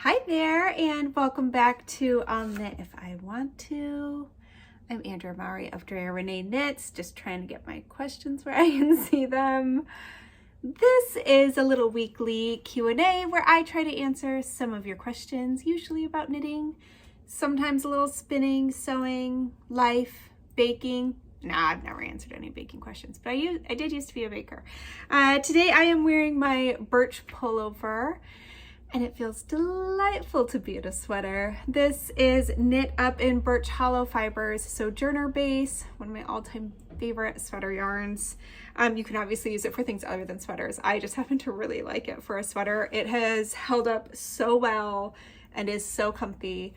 Hi there, and welcome back to Knit If I Want To. I'm Andrea Maury of Drea Renee Knits, just trying to get my questions where I can see them. This is a little weekly Q&A where I try to answer some of your questions, usually about knitting, sometimes a little spinning, sewing, life, baking. Nah, I've never answered any baking questions, but I did used to be a baker. Today I am wearing my birch pullover, and it feels delightful to be in a sweater. This is knit up in birch hollow fibers, Sojourner base, one of my all-time favorite sweater yarns. You can obviously use it for things other than sweaters. I just happen to really like it for a sweater. It has held up so well and is so comfy.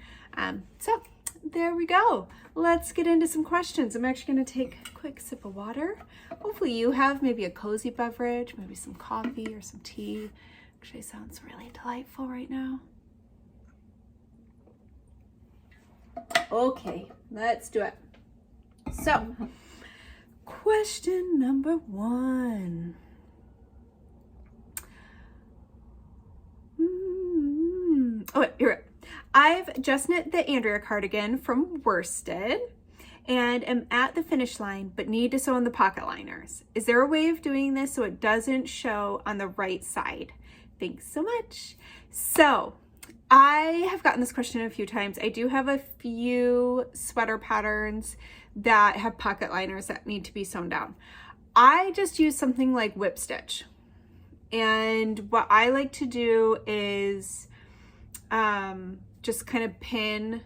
So there we go. Let's get into some questions. I'm actually going to take a quick sip of water. Hopefully you have maybe a cozy beverage, maybe some coffee or some tea. Actually sounds really delightful right now. Okay, let's do it. So, question number one. Oh, wait, here. I've just knit the Andrea cardigan from worsted and am at the finish line, but need to sew in the pocket liners. Is there a way of doing this so it doesn't show on the right side? Thanks so much. So I have gotten this question a few times. I do have a few sweater patterns that have pocket liners that need to be sewn down. I just use something like whip stitch. And what I like to do is just kind of pin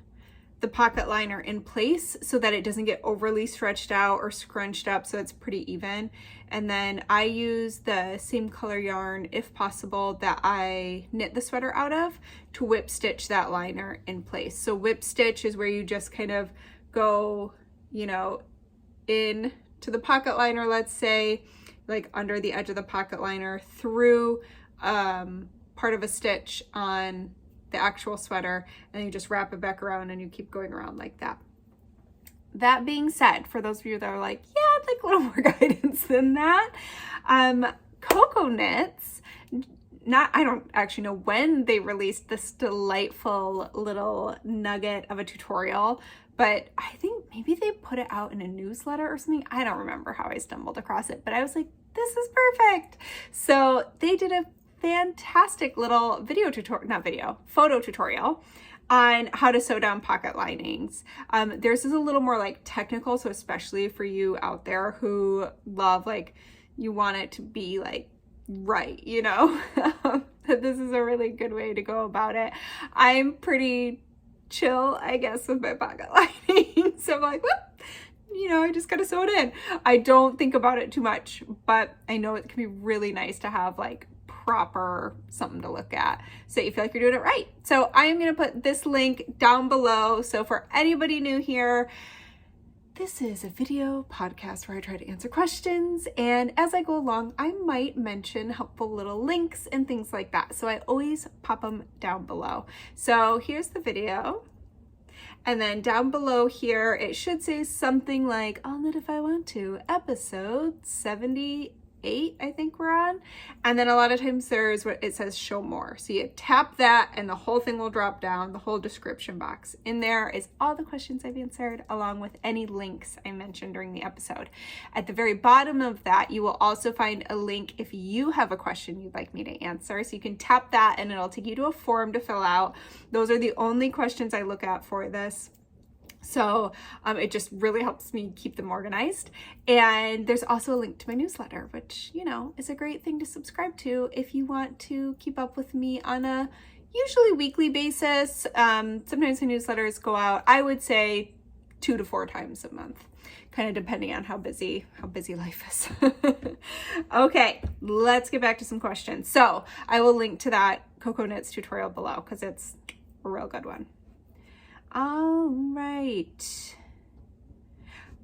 the pocket liner in place so that it doesn't get overly stretched out or scrunched up, so it's pretty even. And then I use the same color yarn, if possible, that I knit the sweater out of to whip stitch that liner in place. So whip stitch is where you just kind of go, you know, in to the pocket liner, let's say, like under the edge of the pocket liner, through part of a stitch on the actual sweater, and you just wrap it back around and you keep going around like that. That being said, for those of you that are like, yeah, I'd like a little more guidance than that, Coco Knits, I don't actually know when they released this delightful little nugget of a tutorial, but I think maybe they put it out in a newsletter or something. I don't remember how I stumbled across it, but I was like, this is perfect. So they did a fantastic little photo tutorial on how to sew down pocket linings. Theirs is a little more like technical, so especially for you out there who love, like, you want it to be like right, you know, this is a really good way to go about it. I'm pretty chill, I guess, with my pocket lining. So I'm like, whoop, you know, I just gotta sew it in. I don't think about it too much, but I know it can be really nice to have like proper something to look at so you feel like you're doing it right. So I am going to put this link down below. So for anybody new here, this is a video podcast where I try to answer questions, and as I go along I might mention helpful little links and things like that, so I always pop them down below. So here's the video, and then down below here it should say something like I'll knit if I want to, episode 78 I think we're on, and then a lot of times there's what it says show more, so you tap that and the whole thing will drop down. The whole description box in there is all the questions I've answered, along with any links I mentioned during the episode. At the very bottom of that you will also find a link if you have a question you'd like me to answer, so you can tap that and it'll take you to a form to fill out. Those are the only questions I look at for this. So it just really helps me keep them organized. And there's also a link to my newsletter, which, you know, is a great thing to subscribe to if you want to keep up with me on a usually weekly basis. Sometimes my newsletters go out, I would say 2 to 4 times a month, kind of depending on how busy life is. Okay, let's get back to some questions. So I will link to that Coco Knits tutorial below because it's a real good one. All right.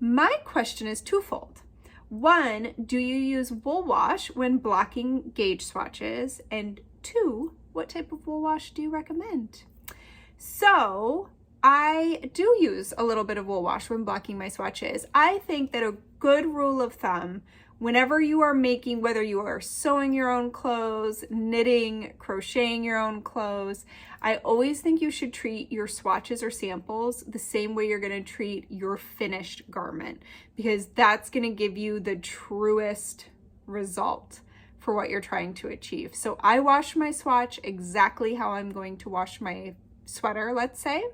My question is twofold. One, do you use wool wash when blocking gauge swatches? And 2, what type of wool wash do you recommend? So I do use a little bit of wool wash when blocking my swatches. I think that a good rule of thumb whenever you are making, whether you are sewing your own clothes, knitting, crocheting your own clothes, I always think you should treat your swatches or samples the same way you're going to treat your finished garment, because that's going to give you the truest result for what you're trying to achieve. So I wash my swatch exactly how I'm going to wash my sweater, let's say.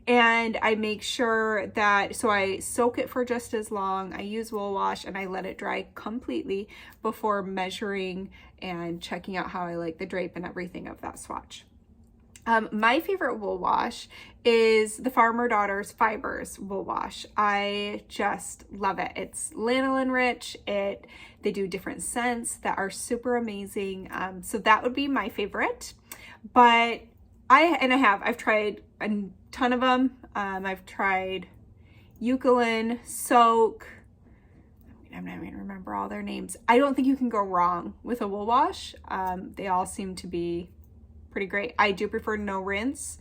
And I make sure that, so I soak it for just as long, I use wool wash, and I let it dry completely before measuring and checking out how I like the drape and everything of that swatch. My favorite wool wash is the Farmer Daughters Fibers wool wash. I just love it. It's lanolin rich. They do different scents that are super amazing. So that would be my favorite. But I've tried a ton of them. I've tried Eucalyptus, Soak. I'm not even remember all their names. I don't think you can go wrong with a wool wash. They all seem to be pretty great. I do prefer no rinse.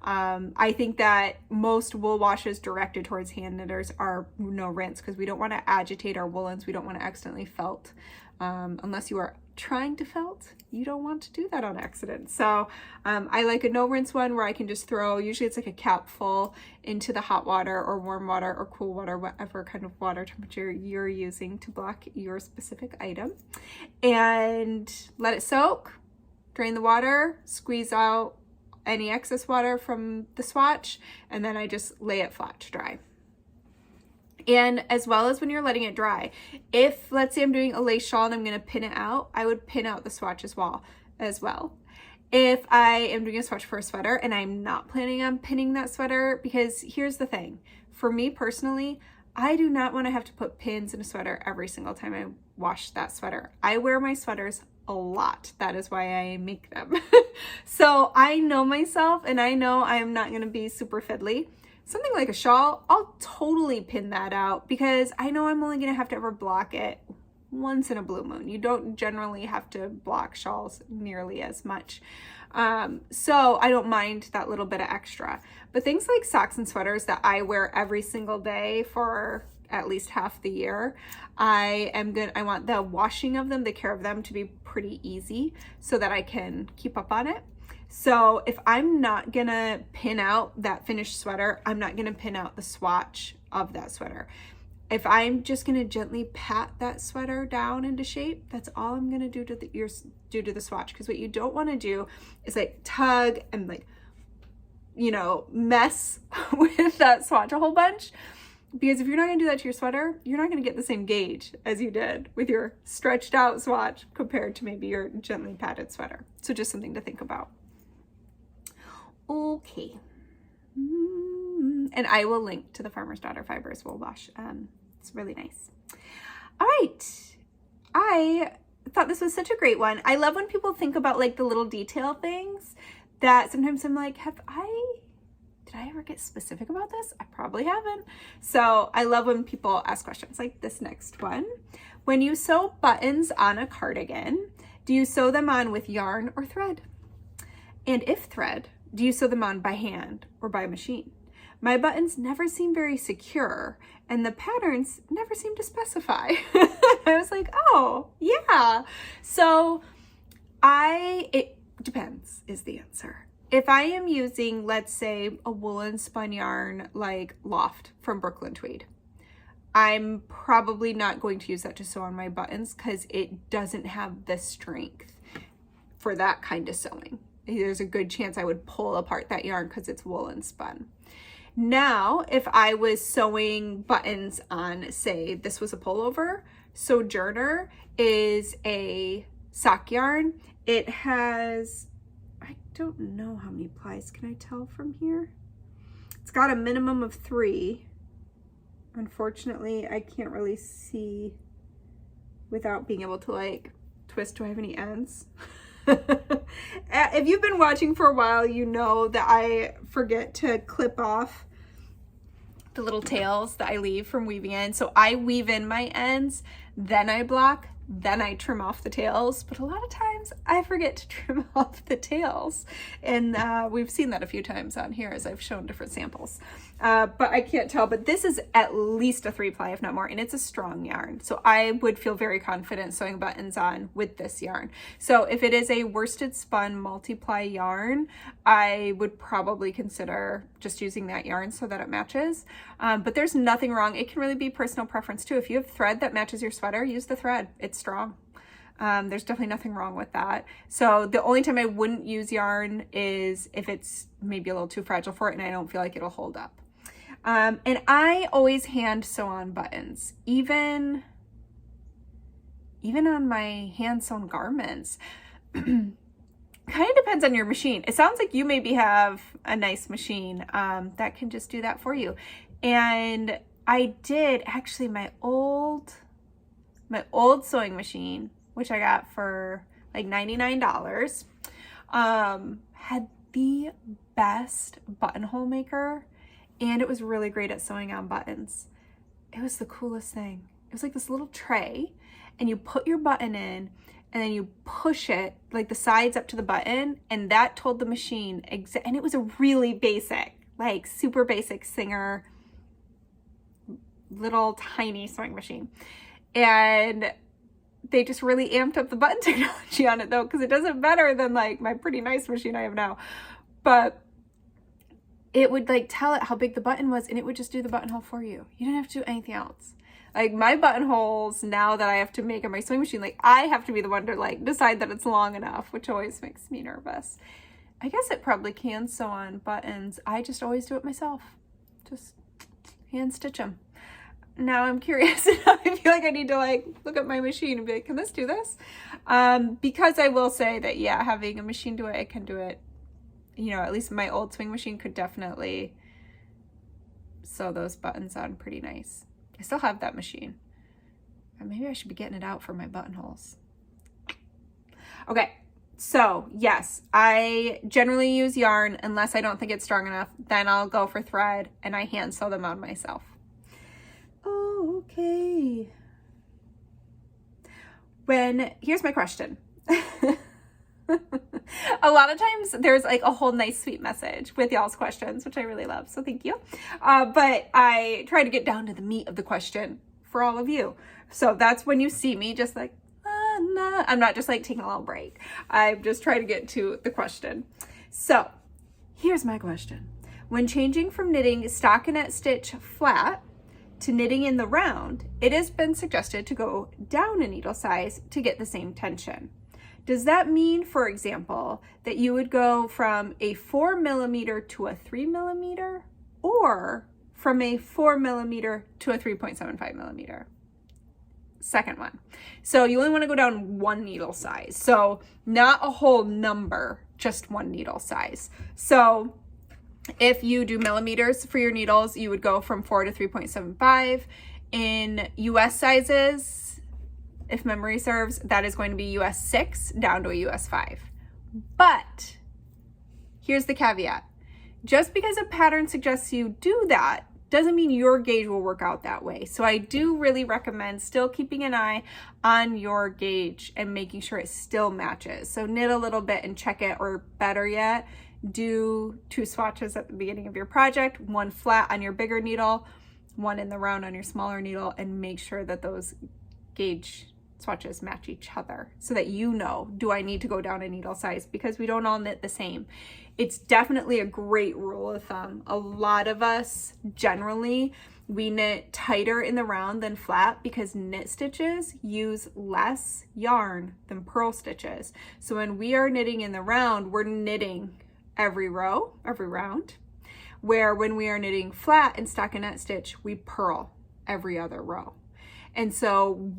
I think that most wool washes directed towards hand knitters are no rinse, because we don't want to agitate our woolens. We don't want to accidentally felt. Unless you are trying to felt, you don't want to do that on accident. So I like a no rinse one where I can just throw, usually it's like a cap full, into the hot water or warm water or cool water, whatever kind of water temperature you're using to block your specific item, and let it soak, drain the water, squeeze out any excess water from the swatch, and then I just lay it flat to dry. And as well as when you're letting it dry, if let's say I'm doing a lace shawl and I'm going to pin it out, I would pin out the swatch as well. If I am doing a swatch for a sweater and I'm not planning on pinning that sweater, because here's the thing, for me personally, I do not want to have to put pins in a sweater every single time I wash that sweater. I wear my sweaters a lot. That is why I make them. So I know myself, and I know I'm not going to be super fiddly. Something like a shawl, I'll totally pin that out, because I know I'm only going to have to ever block it once in a blue moon. You don't generally have to block shawls nearly as much. So I don't mind that little bit of extra. But things like socks and sweaters that I wear every single day for at least half the year, I want the washing of them, the care of them, to be pretty easy so that I can keep up on it. So if I'm not gonna pin out that finished sweater, I'm not gonna pin out the swatch of that sweater. If I'm just gonna gently pat that sweater down into shape, that's all I'm gonna do to the swatch. Because what you don't want to do is like tug and like, mess with that swatch a whole bunch. Because if you're not gonna do that to your sweater, you're not gonna get the same gauge as you did with your stretched out swatch compared to maybe your gently patted sweater. So just something to think about. Okay. And I will link to the Farmer's Daughter Fibers wool wash. It's really nice. All right. I thought this was such a great one. I love when people think about like the little detail things that sometimes I'm like, did I ever get specific about this? I probably haven't. So I love when people ask questions like this next one. When you sew buttons on a cardigan, do you sew them on with yarn or thread? And if thread, do you sew them on by hand or by machine? My buttons never seem very secure, and the patterns never seem to specify. I was like, oh, yeah. So it depends is the answer. If I am using, let's say, a woolen spun yarn like Loft from Brooklyn Tweed, I'm probably not going to use that to sew on my buttons because it doesn't have the strength for that kind of sewing. There's a good chance I would pull apart that yarn because it's woolen spun. Now, if I was sewing buttons on, say, this was a pullover, Sojourner is a sock yarn. It has, I don't know how many plies, can I tell from here? It's got a minimum of 3. Unfortunately, I can't really see without being able to like twist. Do I have any ends? If you've been watching for a while, you know that I forget to clip off the little tails that I leave from weaving in. So I weave in my ends, then I block, then I trim off the tails, but a lot of times I forget to trim off the tails. And we've seen that a few times on here as I've shown different samples. But I can't tell, but this is at least a 3-ply, if not more, and it's a strong yarn. So I would feel very confident sewing buttons on with this yarn. So if it is a worsted spun multi-ply yarn, I would probably consider just using that yarn so that it matches. But there's nothing wrong. It can really be personal preference too. If you have thread that matches your sweater, use the thread. It's strong. There's definitely nothing wrong with that. So the only time I wouldn't use yarn is if it's maybe a little too fragile for it and I don't feel like it'll hold up. And I always hand sew on buttons, even on my hand sewn garments. Kind of depends on your machine. It sounds like you maybe have a nice machine that can just do that for you. And I did actually, my old sewing machine, which I got for like $99, had the best buttonhole maker, and it was really great at sewing on buttons. It was the coolest thing. It was like this little tray, and you put your button in, and then you push it, like the sides up to the button, and that told the machine and it was a really basic, like super basic Singer, little tiny sewing machine. And they just really amped up the button technology on it though, because it does it better than like my pretty nice machine I have now. But it would like tell it how big the button was, and it would just do the buttonhole for you. You didn't have to do anything else. Like my buttonholes now that I have to make on my sewing machine, like I have to be the one to like decide that it's long enough, which always makes me nervous. I guess it probably can sew on buttons. I just always do it myself. Just hand stitch them. Now I'm curious. I feel like I need to like look at my machine and be like, can this do this? Because I will say that, yeah, having a machine do it, it can do it. You know, at least my old swing machine could definitely sew those buttons on pretty nice. I still have that machine. Maybe I should be getting it out for my buttonholes. Okay, so yes, I generally use yarn unless I don't think it's strong enough. Then I'll go for thread and I hand sew them on myself. Okay. Here's my question. A lot of times there's like a whole nice sweet message with y'all's questions, which I really love, so thank you. But I try to get down to the meat of the question for all of you. So that's when you see me just like, nah. I'm not just like taking a little break. I'm just trying to get to the question. So here's my question. When changing from knitting stockinette stitch flat to knitting in the round, it has been suggested to go down a needle size to get the same tension. Does that mean, for example, that you would go from a 4mm to a 3mm, or from a 4mm to a 3.75mm? Second one. So you only want to go down one needle size. So not a whole number, just one needle size. So if you do millimeters for your needles, you would go from 4 to 3.75. In US sizes, if memory serves, that is going to be US 6 down to a US 5. But here's the caveat. Just because a pattern suggests you do that doesn't mean your gauge will work out that way. So I do really recommend still keeping an eye on your gauge and making sure it still matches. So knit a little bit and check it, or better yet, do 2 swatches at the beginning of your project, 1 flat on your bigger needle, 1 in the round on your smaller needle, and make sure that those gauge swatches match each other so that you know, do I need to go down a needle size? Because we don't all knit the same. It's definitely a great rule of thumb. A lot of us generally, we knit tighter in the round than flat because knit stitches use less yarn than purl stitches. So when we are knitting in the round, we're knitting every row, every round, where when we are knitting flat and stockinette stitch, we purl every other row. And so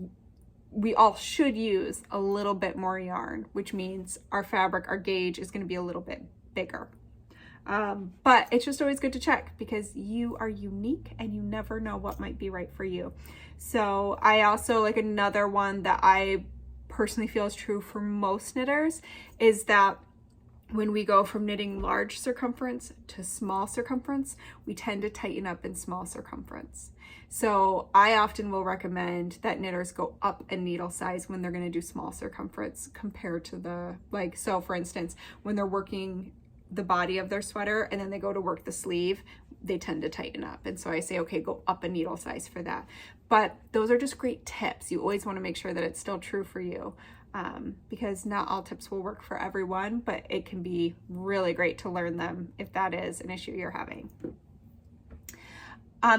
we all should use a little bit more yarn, which means our fabric, our gauge is going to be a little bit bigger. But it's just always good to check because you are unique and you never know what might be right for you. So I also like another one that I personally feel is true for most knitters is that when we go from knitting large circumference to small circumference, we tend to tighten up in small circumference. So I often will recommend that knitters go up a needle size when they're going to do small circumference compared to the, like, so for instance, when they're working the body of their sweater and then they go to work the sleeve, they tend to tighten up. And so I say, okay, go up a needle size for that. But those are just great tips. You always want to make sure that it's still true for you. Because not all tips will work for everyone, but it can be really great to learn them if that is an issue you're having.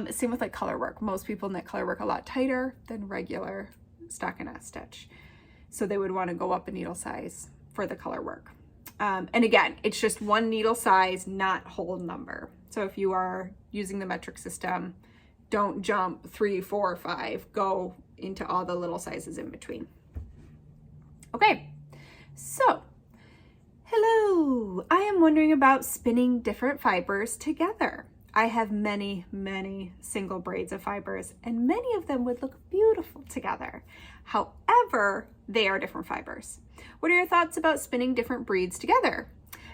Same with like color work. Most people knit color work a lot tighter than regular stockinette stitch. So they would want to go up a needle size for the color work. And again, it's just one needle size, not whole number. So if you are using the metric system, don't jump 3, 4, 5, go into all the little sizes in between. Okay, so, hello. I am wondering about spinning different fibers together. I have many, many single braids of fibers, and many of them would look beautiful together. However, they are different fibers. What are your thoughts about spinning different breeds together?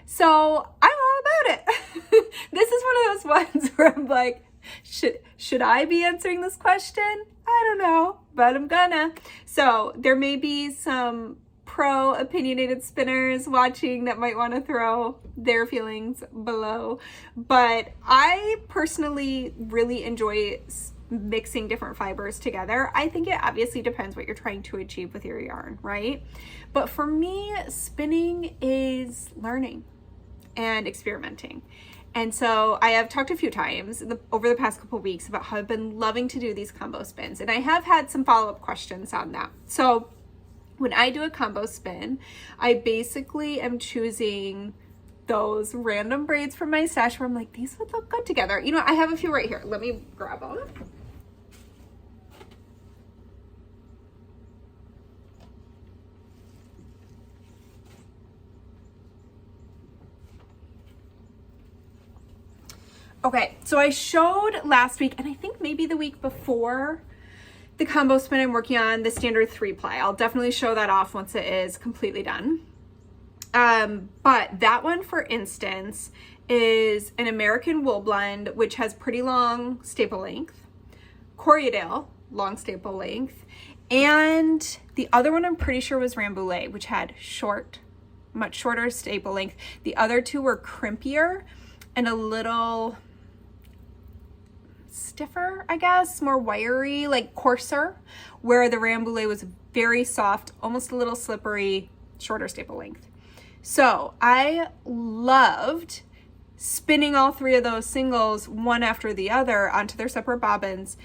So, I'm all about it. This is one of those ones where I'm like, should I be answering this question? I don't know, but I'm gonna. So, there may be some pro opinionated spinners watching that might want to throw their feelings below, but I personally really enjoy mixing different fibers together. I think it obviously depends what you're trying to achieve with your yarn, right? But for me, spinning is learning and experimenting. And so I have talked a few times over the past couple of weeks about how I've been loving to do these combo spins, and I have had some follow-up questions on that. So when I do a combo spin, I basically am choosing those random braids from my stash where I'm like, these would look good together. You know, I have a few right here. Let me grab them. Okay, so I showed last week, and I think maybe the week before, the combo spin I'm working on, the standard 3-ply. I'll definitely show that off once it is completely done. But that one, for instance, is an American wool blend, which has pretty long staple length, Corriedale, long staple length, and the other one I'm pretty sure was Rambouillet, which had much shorter staple length. The other two were crimpier and a little stiffer, I guess, more wiry, like coarser, where the Rambouillet was very soft, almost a little slippery, shorter staple length. So I loved spinning all three of those singles one after the other onto their separate bobbins,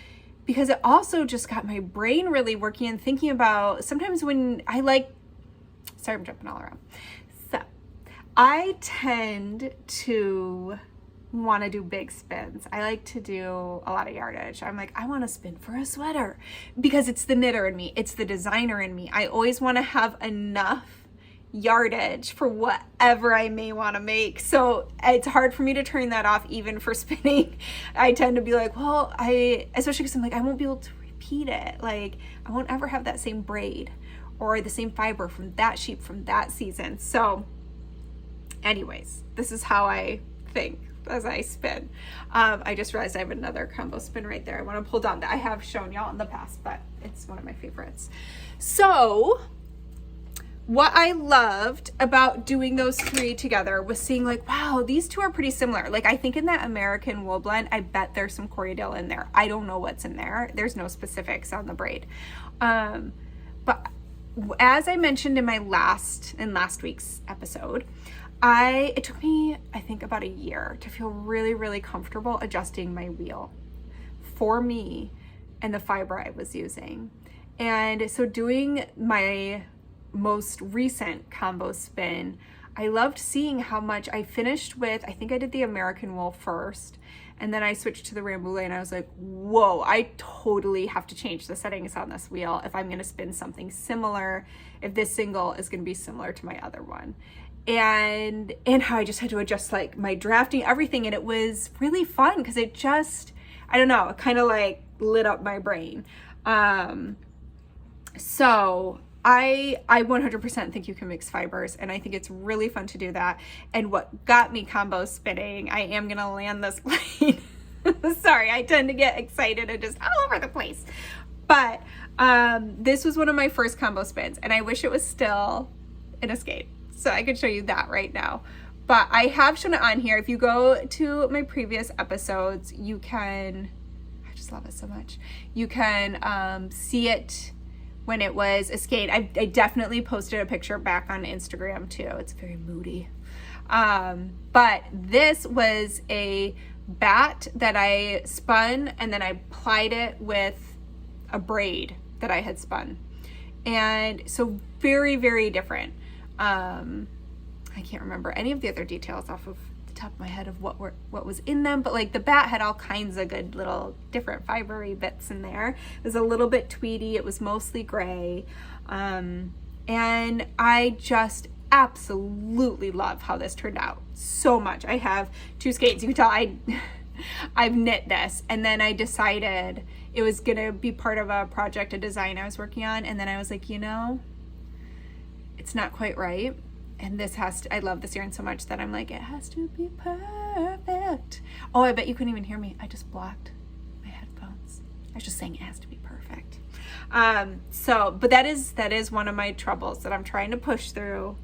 because it also just got my brain really working and thinking about sometimes when sorry, I'm jumping all around. So I tend to want to do big spins. I like to do a lot of yardage. I'm like, I want to spin for a sweater because it's the knitter in me. It's the designer in me. I always want to have enough yardage for whatever I may want to make. So it's hard for me to turn that off even for spinning. I tend to be like, well, especially because I'm like, I won't be able to repeat it. Like, I won't ever have that same braid or the same fiber from that sheep from that season. So anyways, this is how I think as I spin. I just realized I have another combo spin right there. I want to pull down that I have shown y'all in the past, but it's one of my favorites. So what I loved about doing those three together was seeing like, wow, these two are pretty similar. Like, I think in that American wool blend, I bet there's some Corriedale in there. I don't know what's in there. There's no specifics on the braid. But as I mentioned in last week's episode, it took me, I think, about a year to feel really, really comfortable adjusting my wheel for me and the fiber I was using. And so doing my most recent combo spin, I loved seeing how much I finished with. I think I did the American wool first, and then I switched to the Rambouillet, and I was like, whoa, I totally have to change the settings on this wheel if I'm going to spin something similar, if this single is going to be similar to my other one. And how I just had to adjust like my drafting, everything. And it was really fun because it just, I don't know, it kind of like lit up my brain. So I 100% think you can mix fibers, and I think it's really fun to do that. And what got me combo spinning, I am gonna land this plane. Sorry, I tend to get excited and just all over the place. But this was one of my first combo spins, and I wish it was still in a skein, so I could show you that right now. But I have shown it on here. If you go to my previous episodes, you can, I just love it so much. You can see it when it was a skein. I definitely posted a picture back on Instagram too. It's very moody. But this was a bat that I spun, and then I plied it with a braid that I had spun. And so very, very different. I can't remember any of the other details off of the top of my head of what was in them, but like the bat had all kinds of good little different fibery bits in there. It was a little bit tweedy. It was mostly gray. And I just absolutely love how this turned out so much. I have 2 skeins. You can tell I've knit this, and then I decided it was gonna be part of a project, a design I was working on, and then I was like, you know, it's not quite right. And this has to, I love this yarn so much that I'm like, it has to be perfect. Oh, I bet you couldn't even hear me. I just blocked my headphones. I was just saying it has to be perfect. But that is one of my troubles that I'm trying to push through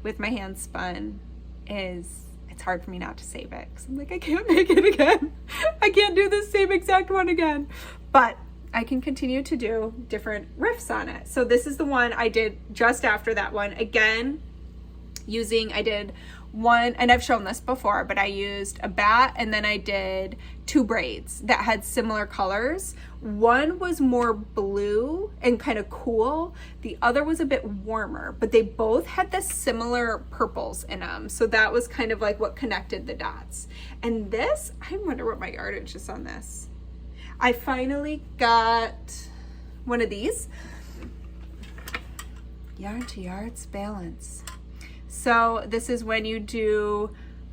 with my hand spun, is it's hard for me not to save it. Cause I'm like, I can't make it again. I can't do the same exact one again. But I can continue to do different riffs on it. So this is the one I did just after that one. Again, I did one, and I've shown this before, but I used a bat, and then I did 2 braids that had similar colors. One was more blue and kind of cool. The other was a bit warmer, but they both had the similar purples in them. So that was kind of like what connected the dots. And this, I wonder what my yardage is on this. I finally got one of these. Yarn to yards balance. So this is when you do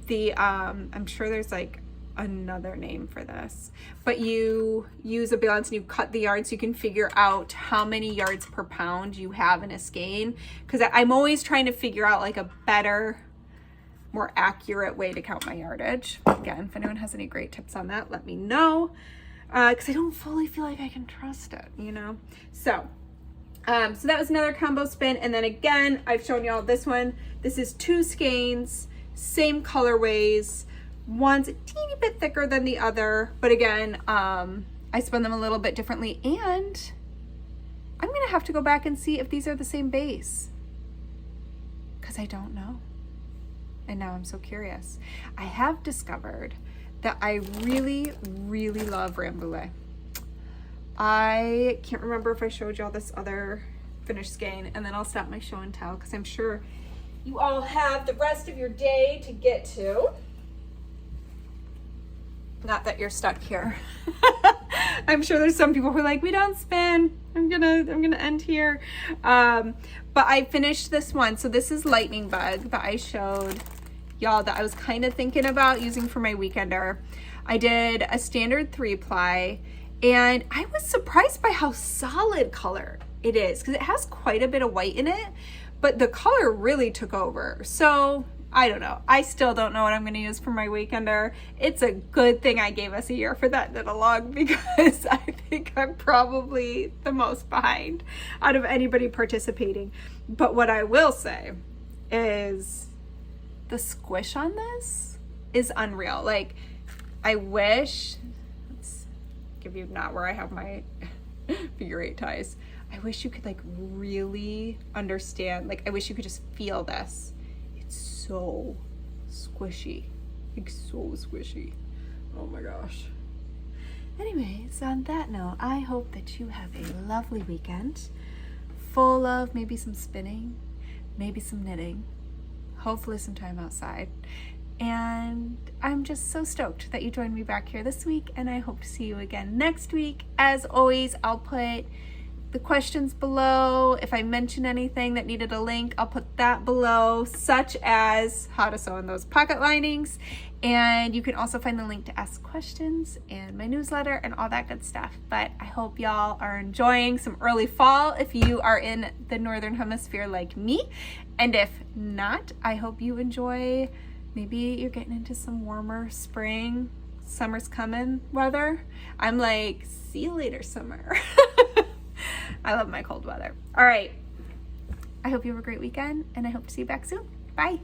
the, I'm sure there's like another name for this, but you use a balance and you cut the yarn so you can figure out how many yards per pound you have in a skein. Because I'm always trying to figure out like a better, more accurate way to count my yardage. Again, if anyone has any great tips on that, let me know. Because I don't fully feel like I can trust it, you know? So that was another combo spin. And then again, I've shown y'all this one. This is 2 skeins, same colorways. One's a teeny bit thicker than the other, but again, I spun them a little bit differently, and I'm gonna have to go back and see if these are the same base, because I don't know. And now I'm so curious. I have discovered that I really, really love Rambouillet. I can't remember if I showed y'all this other finished skein, and then I'll stop my show and tell, because I'm sure you all have the rest of your day to get to. Not that you're stuck here. I'm sure there's some people who are like, we don't spin. I'm gonna end here. But I finished this one. So this is Lightning Bug that I showed y'all that I was kind of thinking about using for my weekender. I did a standard 3-ply, and I was surprised by how solid color it is, because it has quite a bit of white in it, but the color really took over. So I don't know. I still don't know what I'm going to use for my weekender. It's a good thing I gave us a year for that knit along, because I think I'm probably the most behind out of anybody participating. But what I will say is the squish on this is unreal. Like, I wish, let's give you not where I have my figure 8 ties. I wish you could like really understand. Like, I wish you could just feel this. It's so squishy, like so squishy. Oh my gosh. Anyways, on that note, I hope that you have a lovely weekend full of maybe some spinning, maybe some knitting, hopefully some time outside. And I'm just so stoked that you joined me back here this week, and I hope to see you again next week. As always, I'll put the questions below. If I mention anything that needed a link, I'll put that below, such as how to sew in those pocket linings. And you can also find the link to ask questions and my newsletter and all that good stuff. But I hope y'all are enjoying some early fall if you are in the Northern Hemisphere like me. And if not, I hope you enjoy, maybe you're getting into some warmer spring, summer's coming weather. I'm like, see you later, summer. I love my cold weather. All right. I hope you have a great weekend and I hope to see you back soon. Bye.